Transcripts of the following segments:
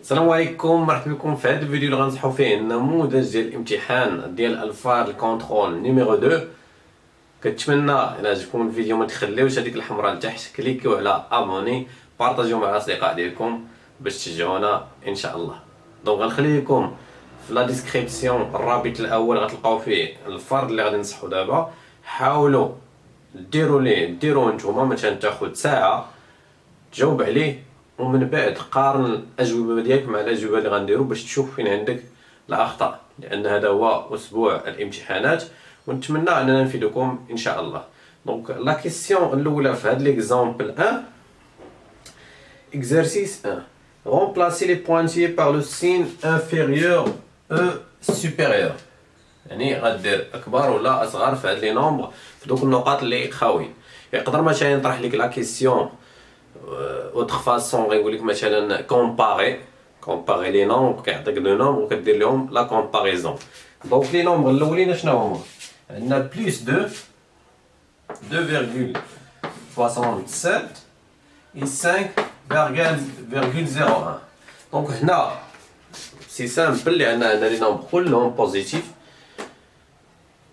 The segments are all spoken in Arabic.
السلام عليكم، مرحبا بكم في هذا الفيديو اللي غنصحوا فيه النموذج ديال الامتحان ديال الفار الكونترول نيميرو 2. كنتمنى الى عجبكم الفيديو ما تخليوش هذيك الحمراء لتحت، كليكيو على ابوني، بارطاجيو مع الاصدقاء ديالكم باش تشجعونا ان شاء الله. دونك غنخلي لكم في لا ديسكريبسيون الرابط الاول غتلقاو فيه الفرد اللي غادي نصحوا دابا. حاولوا ديروه نتوما، مثلا تاخذ ساعه تجاوب عليه، ومن بعد قارن الاجوبه ديالك مع الاجوبه اللي غنديرو باش تشوف فين عندك الاخطاء، لان هذا هو اسبوع الامتحانات ونتمنى اننا نفيدكم ان شاء الله. دونك لا كيسيون الاولى في هذا ليكزامبل 1، exercice 1. Remplacer les pointillés par le signe inférieur e supérieur. يعني غدير اكبر ولا اصغر في هاد لي نومبر في دوك النقاط اللي خاويين. يقدر مثلا يطرح لك لا كيسيون اوتر فاسون، غيقول لك مثلا كومباري لي نومبر، كيعطيك دو نومبر وكدير لهم لا كومباريزون. دونك لي نومبر الاولين شنو هما؟ عندنا بلس 2,67 et 5,01. دونك هنا سي سامبل لان عندنا لي نومبر كلهم بوزيتيف.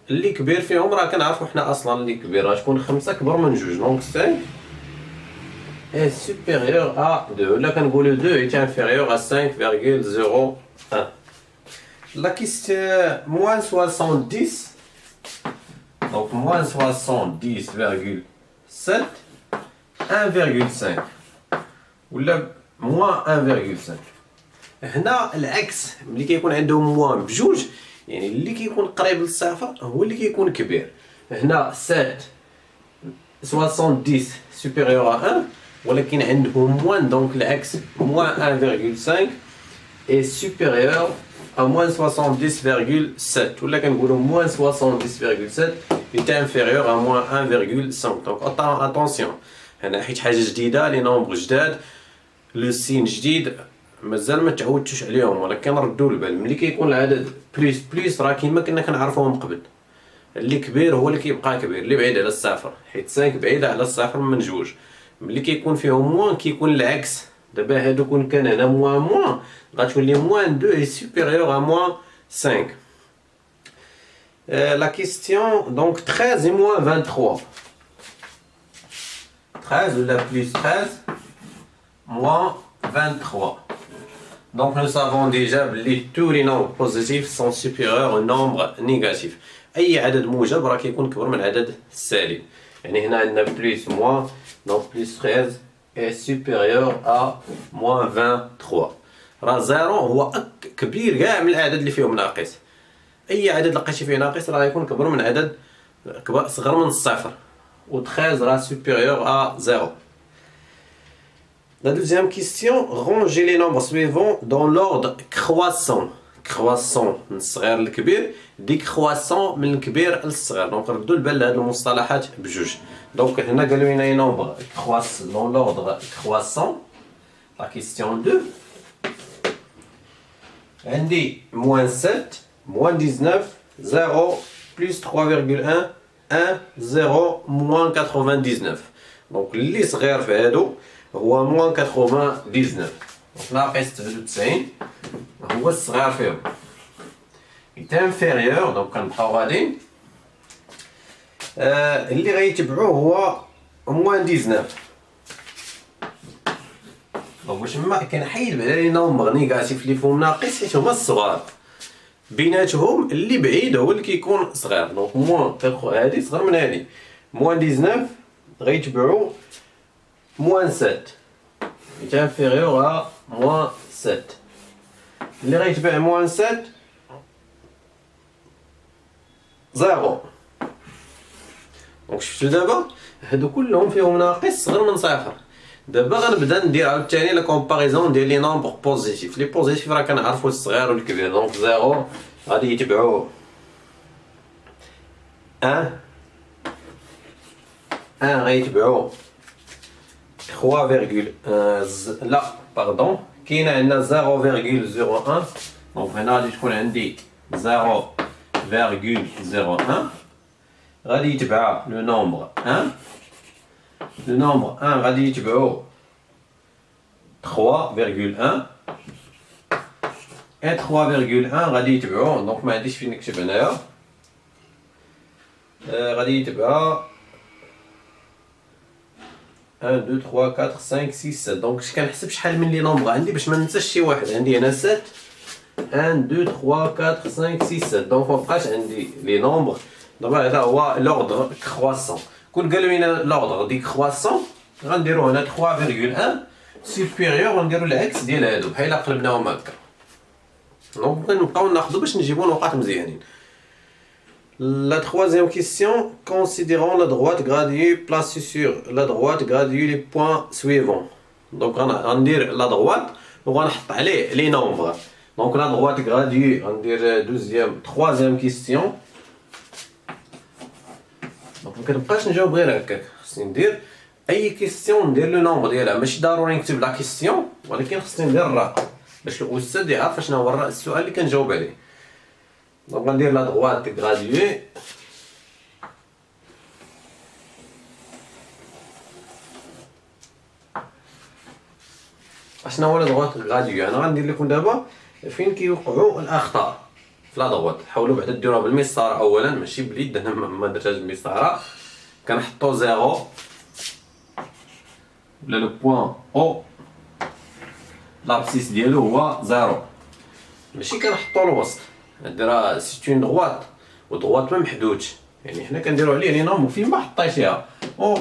اللي كبير فيهم راه كنعرفوا حنا اصلا اللي كبير غتكون 5 كبر من 2، دونك 5 est supérieur à 2. Là, quand le 2 est inférieur à 5,01. La question moins 70. Donc, moins 70,7, 1,5. Ou là, moins 1,5. هنا العكس، ملي كيكون عندهم موان بجوج، يعني اللي كيكون قريب للصفر هو اللي كيكون كبير. هنا 70 supérieur à 1، ولكن عندهم موان، دونك العكس moins 1,5 est supérieur à moins 70,7. ولا كنقولوا moins 70,7 est inférieur à moins 1,5. دونك attention هنا حيت حاجه جديده، لي نومبر جداد، لو سين جديد، مازال ما تعودتوش عليهم، ولكن ردوا البال ملي كيكون العدد بلس راه كيما كنا كنعرفوهم قبل، اللي كبير هو اللي كيبقى كبير، اللي بعيد على الصفر، حيت 5 بعيده على الصفر من جوج. ملي كيكون فيهم موان كيكون العكس. دابا هادو كون كان هنا موان غتولي موان 2 est supérieur à moins 5. La question donc 13 et moins 23. 13 ou la plus 13 moins 23. Donc nous savons déjà que tous les nombres positifs sont supérieurs au nombre négatif. اي عدد موجب راه كيكون كبر من العدد السالب. يعني هنا عندنا بلس موان، donc plus 13 est supérieur à moins 23. راه زيرو هو كبير كاع من الاعداد اللي فيهم ناقص. اي عدد لقيتي فيه ناقص راه يكون كبر من عدد صغر من الصفر، و 13 راه supérieur à 0. La deuxième question, rangez les nombres suivants dans l'ordre croissant. croissant من الصغير للكبير، décroissant من الكبير للصغير. دونك ردوا البال لهاد المصطلحات بجوج. دونك هنا قالوا لنا نومبر croissent dans l'ordre croissant. La question 2. عندي moins 7, moins 19, 0, plus 3,1, 1, 0, moins 99. دونك اللي صغير في هادو هو moins 99. دونك ناقص 99 هو الصغير فيهم. est inférieur، دونك كنبقاو غاديين. اللي غيتبعوه هو moins 19. دونك باش ما كنحيد على لي نومبر نيجاتيف اللي فيهم ناقص حيت هما الصغار، بيناتهم اللي بعيد هو اللي كيكون صغير. دونك موان هادي صغر من هادي، moins 19 غيتبعو moins 7 est inférieur à moins 7. اللي غيتبع moins 7 0. دونك شفتو دابا هادو كلهم فيهم ناقص صغر من صفر. دابا غنبدا ندير عاوتاني لا كومباريزون ديال لي نومبر بوزيتيف. لي بوزيتيف راه كنعرفو الصغير والكبير، دونك 0 غادي يتبعو 1 غيتبعو 3 لا باردون، كاينه عندنا 0,01. دونك هنا غادي تكون عندي 0,01 غادي يتبع لو نومبر 1. لو نومبر 1 غادي يتبعو 3,1 et 3,1 غادي يتبعوا دونك ما عنديش فين نكتب هنايا غادي يتبعها 1 2 3 4 5 6 7 دونك كنحسب شحال من لي نومبر عندي باش ما ننساش شي واحد عندي هنا 7 1 2 3 4 5 6 7 دونك مابقاش عندي لي نومبر دابا هذا هو لوردر كرواسون كون قالوا لينا لوردر دي كرواسون غنديرو هنا 3,1 سوبيريور ونديرو العكس ديال هادو بحال قلبناهم هكا دونك نبقاو ناخدو باش نجيبو نقاط مزيانين. La troisième question, considérons la droite graduée placée sur la droite graduée les points suivants. Donc on va dire la droite, on va aller les nombres. Donc la droite graduée, on va dire deuxième, troisième question. Donc on ne peut pas changer غير ندير اي كيستيون ندير لو نومبر ديالها ماشي ضروري نكتب لا كيستيون ولكن خصني ندير الرقم باش الاستاذ يعرف شنو هو السؤال اللي كنجاوب عليه. دونك غندير لا droite graduée اشنا هو لا droite graduée انا غندير لكم دابا فين كيوقعوا الاخطاء في لا droite. حاولوا بعدا ديروها بالمسطره اولا ماشي باليد انا ما درتهاش بالمسطره. كنحطو زيرو ولا لو بوين او لابسيس ديالو هو زيرو ماشي كنحطو الوسط نديرها سيت اون دغوات ودغوات ما محدودش يعني حنا كنديرو عليه لي نومبر فين ما حطيتيها او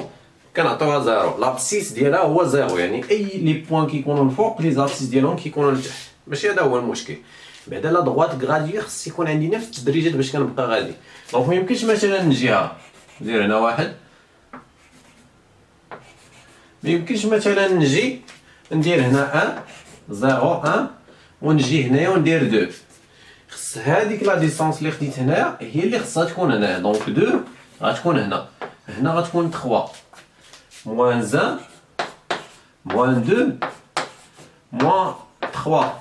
كنعطيوها زيرو. لابسيس ديالها هو زيرو يعني اي لي بوين كيكونوا الفوق لي زابسيس ديالهم كيكونوا لتحت ماشي هذا هو المشكل. بعدا لا دغوات غراديي خص يكون عندي نفس التدريجات باش كنبقى غادي. دونك ميمكنش مثلا نجيها ندير هنا واحد ميمكنش مثلا نجي ندير هنا 1 0 1 ونجي هنايا وندير 2 خص هذيك لا ديستانس اللي خديت هنايا هي اللي خصها تكون هنا. دونك 2 غتكون هنا غتكون 3 موان 1 موان 2 موان 3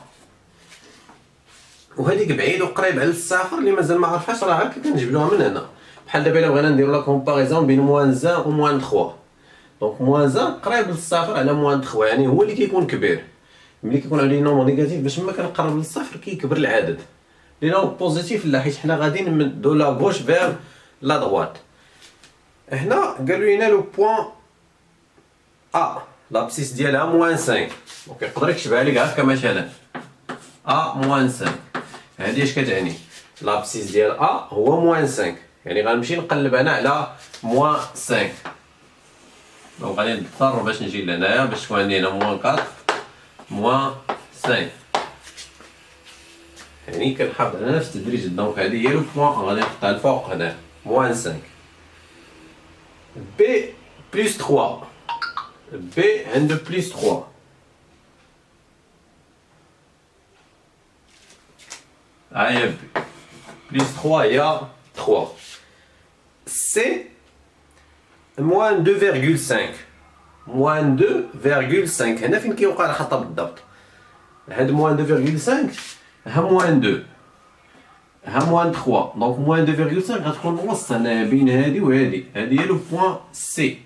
وهذيك بعيد وقريب على الصفر اللي مازال ما عرفهاش راه هكا كنجبدوها من هنا. بحال دابا الا بغينا نديرو لا كومباريزون بين موان 1 و موان 3 دونك موان 1 قريب للصفر على موان 3 يعني هو اللي كيكون كبير. ملي كيكون عندي نومبر نيجاتيف باش ما كنقرب للصفر كيكبر العدد. لي نومبر بوزيتيف لا حيت حنا غاديين من دو لا غوش فير لا دغوات. هنا قالوا لينا لو بوين لابسيس ديالها موان 5 دونك يقدر يكتبها لك هكا مثلا موان 5 هادي اش كتعني لابسيس ديال هو موان 5 يعني غنمشي نقلب انا على موان 5 دونك غادي نضطر باش نجي لهنايا باش تكون عندي هنا موان 4 موان 5 يعني كنحافظ على نفس التدريج. دونك هادي هي لو بوين غادي نحطها الفوق هنا موان 5 بي بلس 3 بي عنده بلس 3 هيا بي بلس 3 هي 3 سي موان 2,5 موان 2,5 هنا فين كيوقع الخطا بالضبط. هاد موان 2,5 ها موان 2 ها موان 3 دونك موان 2,5 غتكون الوسط هنا بين هادي وهادي. هادي هي لو بوين سي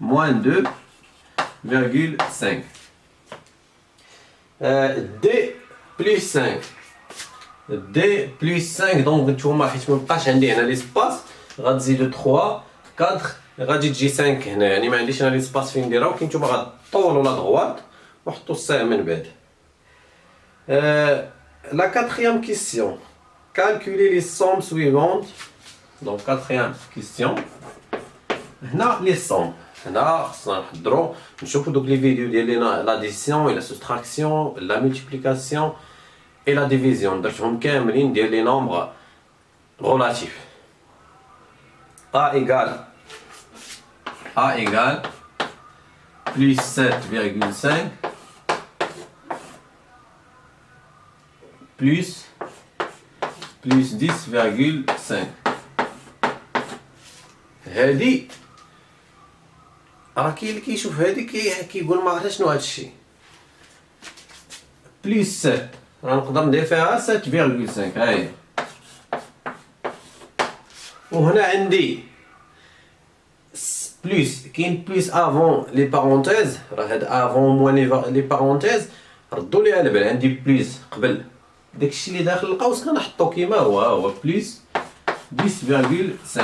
موان 2,5 دي بلس 5 دي بلس 5 دونك نتوما حيت مبقاش عندي هنا ليسباس غتزيدو 3 4 غادي تجي 5 هنا يعني ما عنديش انا ليسباس فين نديرها ولكن نتوما غطولوا لا دغوات وحطوا السهم من بعد. La quatrième question. Calculer les sommes suivantes. Donc quatrième question. هنا les sommes. هنا خصنا نحضروا نشوفوا دوك لي فيديو ديال l'addition et la soustraction, la multiplication et la division. درتهم كاملين ديال لي nombres relatifs. A égale plus 7,5 plus 10,5 هادي راه كاين اللي كيشوف هادي كيقول ما عرفتش شنو هادشي بليس 7 راه نقدر ندير فيها 7,5 هاهي. وهنا عندي بليس كاين بليس افون لي بارونتيز راه هاد افون موان لي بارونتيز ردوا ليها البال عندي بليس قبل داكشي اللي داخل القوس كنحطو كيما هو، ها هو بليس 10.5.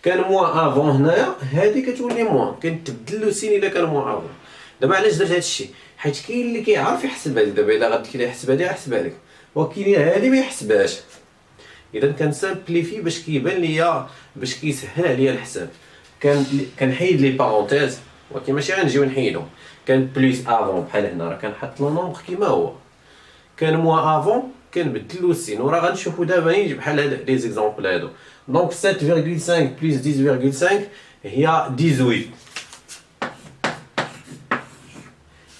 كان موان افون هنايا، هادي كتولي موان، كنتبدل لو سين الا كان موان افون. دابا علاش درت هادشي؟ حيت كاين اللي كيعرف يحسب هادي، دابا الا غادي كي يحسب هادي غيحسبها لك، وكاين هادي ما يحسبهاش. اذا كنسامبليفي باش كيبان ليا، باش كيسهل عليا الحساب. كنحيد لي بارونتيز، ولكن ماشي غنجيو نحيدهم. كان بليس افون بحال هنا راه كنحط لو نومبر كيما هو، كان موان افون كنبدل له السين، وراه غنشوفو دابا نيجي بحال هاد لي زيكزامبل هادو. دونك 7.5 بليس 10.5 هي 18.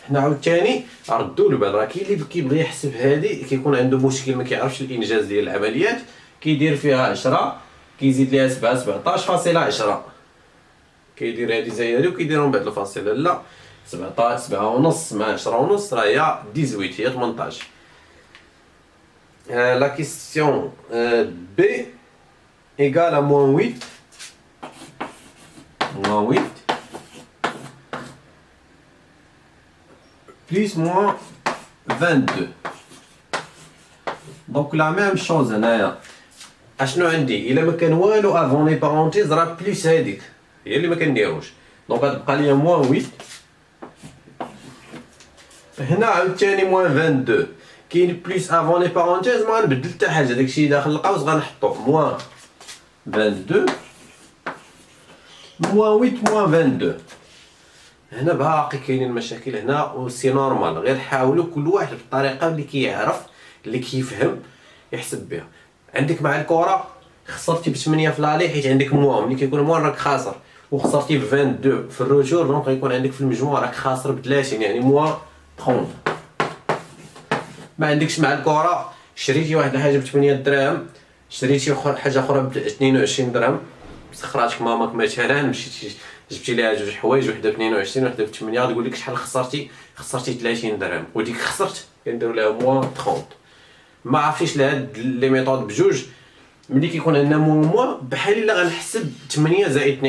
حنا عاوتاني ردوا البال، راه كاين اللي كيبغي يحسب هادي كيكون عنده مشكل ما كيعرفش الانجاز ديال العمليات، كيدير فيها 10 كيزيد ليها 7 17.10، كيدير هادي زي هادي وكيديرهم بعد الفاصله. لا 17 7.5 مع 10.5 راه هي 18، هي 18. La question B égale à moins 8. Moins 8 plus moins 22. Donc la même chose هنايا. اشنو عندي؟ الا ما كان والو افون لي بارونتيز راه بليس هاديك هي اللي ما كنديروش. دونك غتبقى ليا موان 8. هنا عاوتاني موان 22. كاين بليس افون لي بارونتيز ما غنبدل حتى حاجه، داكشي داخل القوس غنحطو موان 22 موان 8 موان 22. هنا باقي كاينين المشاكل هنا وسي نورمال، غير حاولوا كل واحد بالطريقه اللي كيعرف اللي كيفهم يحسب بها. عندك مع الكره خسرتي ب 8 في لالي حيت عندك موان، ملي كيكون موان راك خاسر، وخسرتي ب 22 في الروتور، دونك غيكون عندك في المجموع راك خاسر ب 30، يعني موان 30. ما عندكش مع الكره شريتي واحد الحاجه ب 8 دراهم، شريتي حاجه اخرى ب 22 درهم، سخراتك ماماك مثلا، مشيتي جبتي ليها جوج حوايج، وحده ب 22 وحده ب 8، غتقول لك شحال خسرتي 30 درهم، وديك خسرت كنديروا لها موان 30. ما عرفتيش لهاد لي ميثود بجوج. ملي كيكون عندنا موان بحال الا غنحسب 8 زائد 22،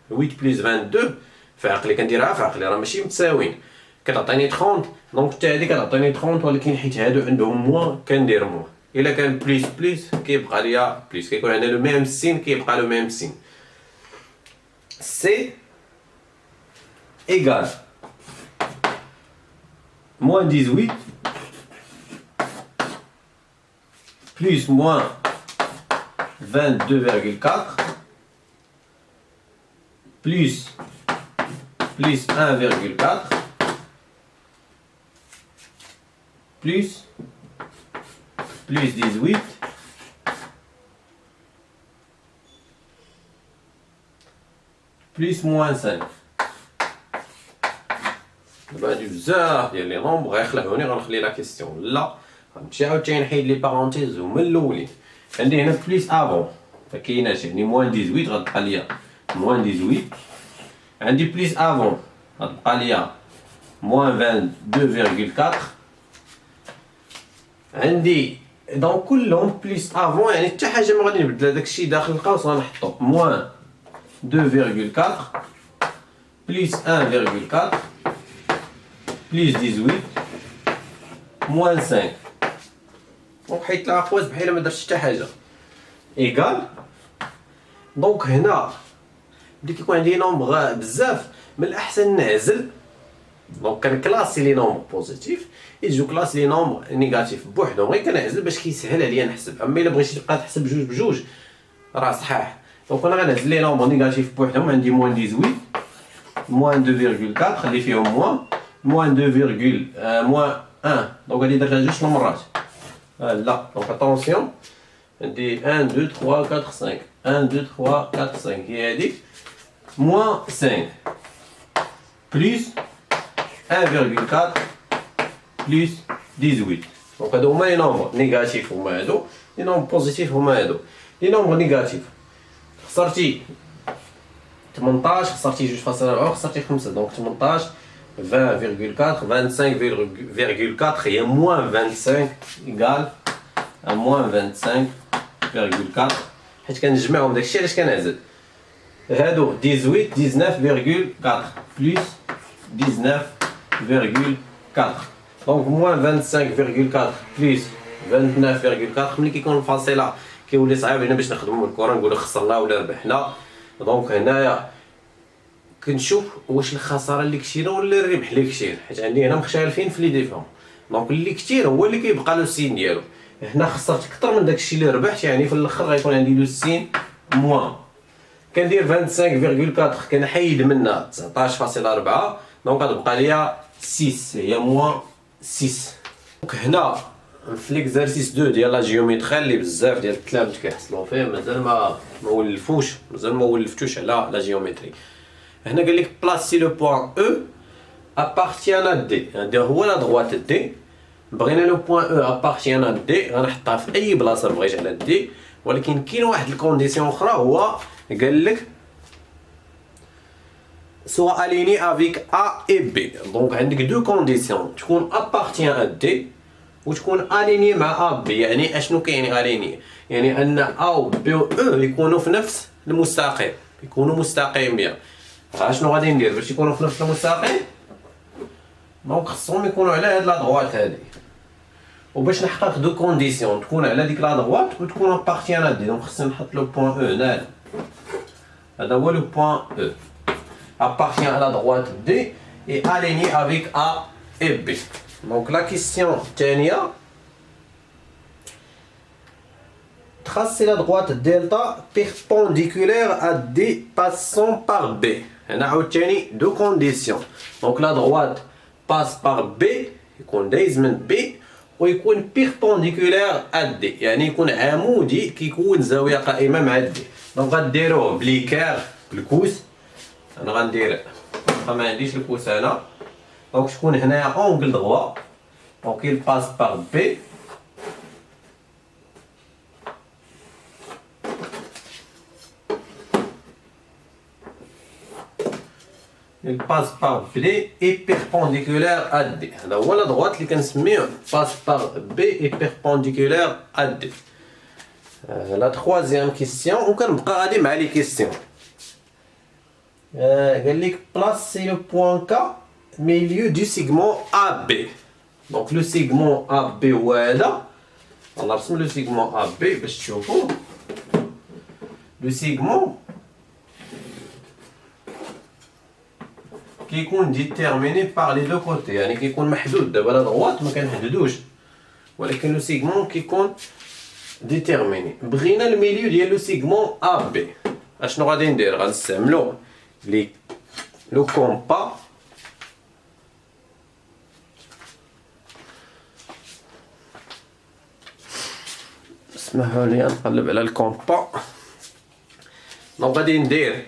8 بلس 22 في عقلي كنديرها في عقلي راه ماشي متساويين، كتعطيني 30. دونك حتى هادي كتعطيني 30، ولكن حيت هادو عندهم موان كندير موان. الا كان بليس بليس كيبقى ليا بليس، كيكون عندنا لو ميم سين كيبقى لو ميم سين. سي égal moins 18 plus moins 22,4 plus 1,4 plus 18 plus moins 5. دابا هادي بزاف ديال لي نومبر غيخلعوني، غنخلي لا كيسيون لا، غنمشي عاوتاني نحيد لي بارونتيز هما الاولين. عندي هنا بليس افون فكايناش، يعني موان 18 غتبقى ليا موان 18. عندي بليس افون غتبقى ليا موان 22,4. عندي دونك كلهم بليس افون، يعني حتى حاجه ما غادي نبدلها، داكشي داخل القوس غنحطو موان 2,4 plus 1,4 plus 18 moins 5. دونك حيت الأقواس بحال ما درتش حتى حاجه ايكال. دونك هنا ملي كيكون عندي نومبر بزاف من الاحسن نعزل، دونك كنكلاسي لي نومبر بوزيتيف يجيو كلاس لي نومبر نيجاتيف بوحدهم، غير كنعزل باش كيسهل عليا نحسب. اما الا بغيتي تبقى تحسب جوج بجوج راه صحاح. دونك انا غنعزل لي نومبر نيجاتيف بوحدهم، عندي موان 18 موان 2,4 خلي فيهم موان 2, موان 1. دونك هادي درتها جوج مرات. لا دونك اتونسيون، عندي 1 2 3 4 5 1 2 3 4 5 هي هاديك موان 5 بليس 1,4 بليس 18. دونك هادو هما لي نومبر نيجاتيف، هما هادو لي نومبر بوزيتيف، هما هادو لي نومبر نيجاتيف. خسرتي 18 خسرتي 2.4 خسرتي 5، دونك 18 20,4 25,4 هي موان 25 ايكال موان 25,4. حيت كنجمعهم داكشي علاش كنعزل. هادو 18 19,4 بلس 19,4 دونك موان 25.4 بليس 29.4 ملي كيكون الفاصله كيولي صعيب هنا باش نخدمو الكره نقولو خسرنا ولا ربحنا. دونك هنايا كنشوف واش الخساره اللي كثيره ولا الربح اللي كثير، حيت عندي هنا مختلفين في لي ديفون. دونك اللي كثير هو اللي كيبقى له السين ديالو. هنا خسرت اكثر من داكشي اللي ربحت، يعني في الاخر غيكون عندي لو السين موان. كندير 25.4 كنحيد منها 19.4 دونك غتبقى ليا 6 هي موان 6. دونك هنا في ليكزارسيس 2 ديال لا جيومتري اللي بزاف ديال التلاميذ كيحصلوا فيه مازال ما ولفتوش على لا جيومتري. هنا قال لك بلاسي لو بوين او ابارتيان ا دي، هذا هو لا دغوات دي. بغينا لو بوين او ابارتيان ا دي غنحطها في اي بلاصه بغيت على دي، ولكن كاين واحد الكونديسيون اخرى هو قال لك سوا اليني افيك ا اي بي. دونك عندك دو كونديسيون، تكون ابارتيان ا دي وتكون اليني مع ا بي. يعني اشنو كيعني اليني؟ يعني ان ا و بي و او يكونوا في نفس المستقيم، يكونوا مستقيمين. اشنو غادي ندير باش يكونوا في نفس المستقيم؟ دونك خصهم يكونوا على هاد لا دغوات هادي، وباش نحقق دو كونديسيون تكون على ديك لا دغوات وتكون ابارتيان ا دي. دونك خصني نحط لو بوين او هنا، هذا هو لو بوين او appartient à la droite D et aligné avec A et B. Donc la question الثانية tracer la droite delta perpendiculaire à D passant par B. هنا عاوتاني دو كونديسيون. دونك لا droite passe par B يكون دايز من B ويكون بيربونديكولير ا دي، يعني يكون عمودي كيكون زاوية قائمة مع دي. دونك غديروه بليكار بالكوس. انا غندير ما عنديش الكوس هنا، دونك تكون هنايا اونغل دغوا. دونك il passe par B il passe par B et perpendiculaire à D. هذا هو لا دغوات اللي كنسميه passe par B et perpendiculaire à D. لا تخوازيام كيسيون وكنبقى غادي مع لي كيسيون. قال لك بلاسي لو بوين كا ميليو دو سيغمون ا بي. دونك لو سيغمون ا بي هو هذا. غنرسم لو سيغمون ا بي باش تشوفوا. لو سيغمون كيكون ديتيرميني بار لي دو كوتي، يعني كيكون محدود. دابا لا دغوات ما كنحددوش، ولكن لو سيغمون كيكون ديتيرميني. بغينا الميليو ديال لو سيغمون ا بي، اشنو غادي ندير؟ غنستعملو لو كومبا. اسمحوا لي نقلب على الكومبا. دونك غادي ندير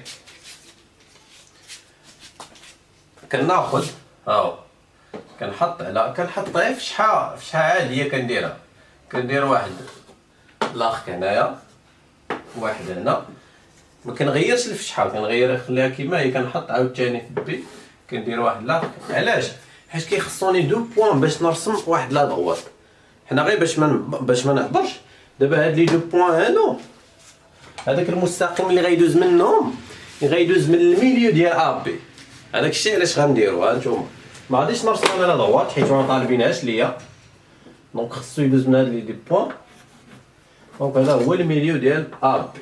كناخد هاو كنحط غير في شحال عاديه كنديرها. كندير واحد لاخ هنايا واحد هنا، ما كنغيرش الفشحه، كنخليها كيما هي. كنحط عاوتاني في بي كندير واحد لا. علاش؟ حيت كيخصوني دو بوين باش نرسم واحد لا دغوات. حنا غير باش ما نهضرش دابا هاد لي دو بوين هادو، هذاك المستقيم اللي غيدوز منهم غيدوز من الميليو ديال ا بي. هذاك الشيء علاش غنديرو. ها نتوما ما غاديش نرسم انا لا دغوات حيت ما طالبينهاش ليا. دونك خصو يدوز من هاد لي دي بوين. دونك هذا هو الميليو ديال ا بي.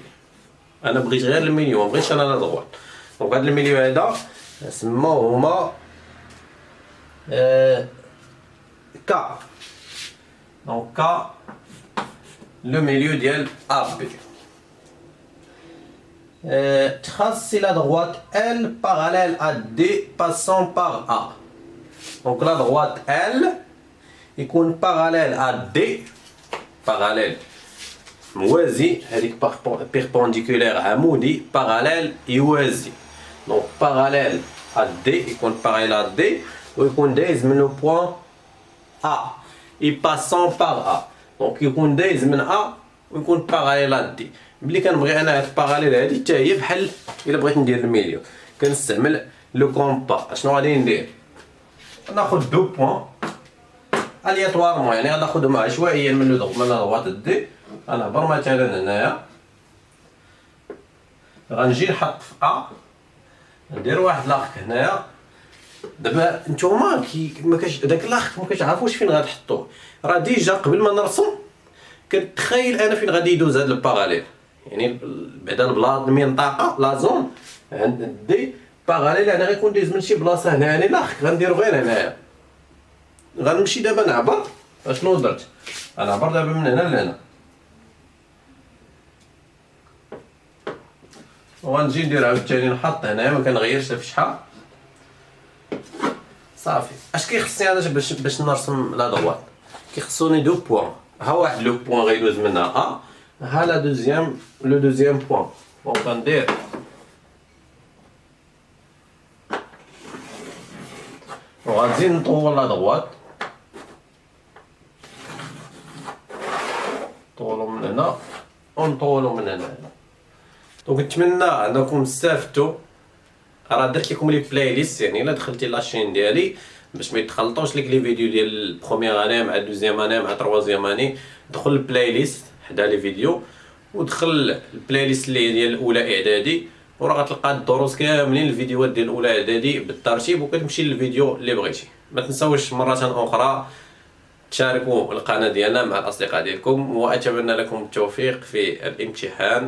انا بغيت غير الميليو، ما بغيتش انا لا دغوات. دونك هاد الميليو هذا سموه هما كا. دونك كا لو ميليو ديال ا بي. tracer la droite L parallèle à D passant par A. Donc la droite L يكون parallèle à D، parallèle موازي، هذيك perpendiculaire عمودي، parallèle يوازي. Donc parallèle à D يكون parallèle à D ويكون دايز من لو بوين A et passant par A. Donc يكون دايز من A ويكون parallèle à D. ملي كنبغي انا هاد الباراليل هادي حتى هي بحال الا بغيت ندير الميليو كنستعمل لو كومبا. اشنو غادي ندير؟ ناخذ دو بوين الياتوارمون، يعني غناخذهم عشوائيا من لا دغوات دي. غنهبر مثلا هنايا غنجي نحط في ا، ندير واحد لاخ هنايا دابا نتوما ما كاش داك لاخ ما كتعرفوش فين غتحطوه، راه ديجا قبل ما نرسم كنتخيل انا فين غادي يدوز هذا الباراليل، يعني بعدا البلاصه المنطقه لا زون عندي باراليل انا غيكون دايز من شي بلاصه هنا، يعني لاخ غنديرو غير هنايا. غنمشي دابا نعبر، اشنو درت؟ غنعبر دابا من هنا لهنا، وغنجي ندير عاوتاني نحط هنايا، ما كنغيرش الفشحه صافي. اش كيخصني انا باش نرسم لا دوات؟ كيخصوني دو بوين، ها واحد لو بوين غيدوز منها ها لا دوزيام لو دوزيام بوين. دونك غندير وغنزيد نطول لا دوات، نطولو من هنا ونطولو من هنا. دونك نتمنى انكم استفدتوا. راه درت لكم لي بلاي ليست، يعني الا دخلتي لاشين ديالي باش ما يتخلطوش لك لي فيديو ديال البروميير اني مع دوزيام اني مع تروازيام اني، دخل البلاي ليست حدا لي فيديو ودخل البلاي ليست اللي هي ديال الاولى اعدادي، وراه غتلقى الدروس كاملين الفيديوهات ديال الاولى اعدادي بالترتيب، وكتمشي للفيديو اللي بغيتي. ما تنساوش مره اخرى تشاركوا القناه ديالنا مع الاصدقاء ديالكم، واتمنى لكم التوفيق في الامتحان.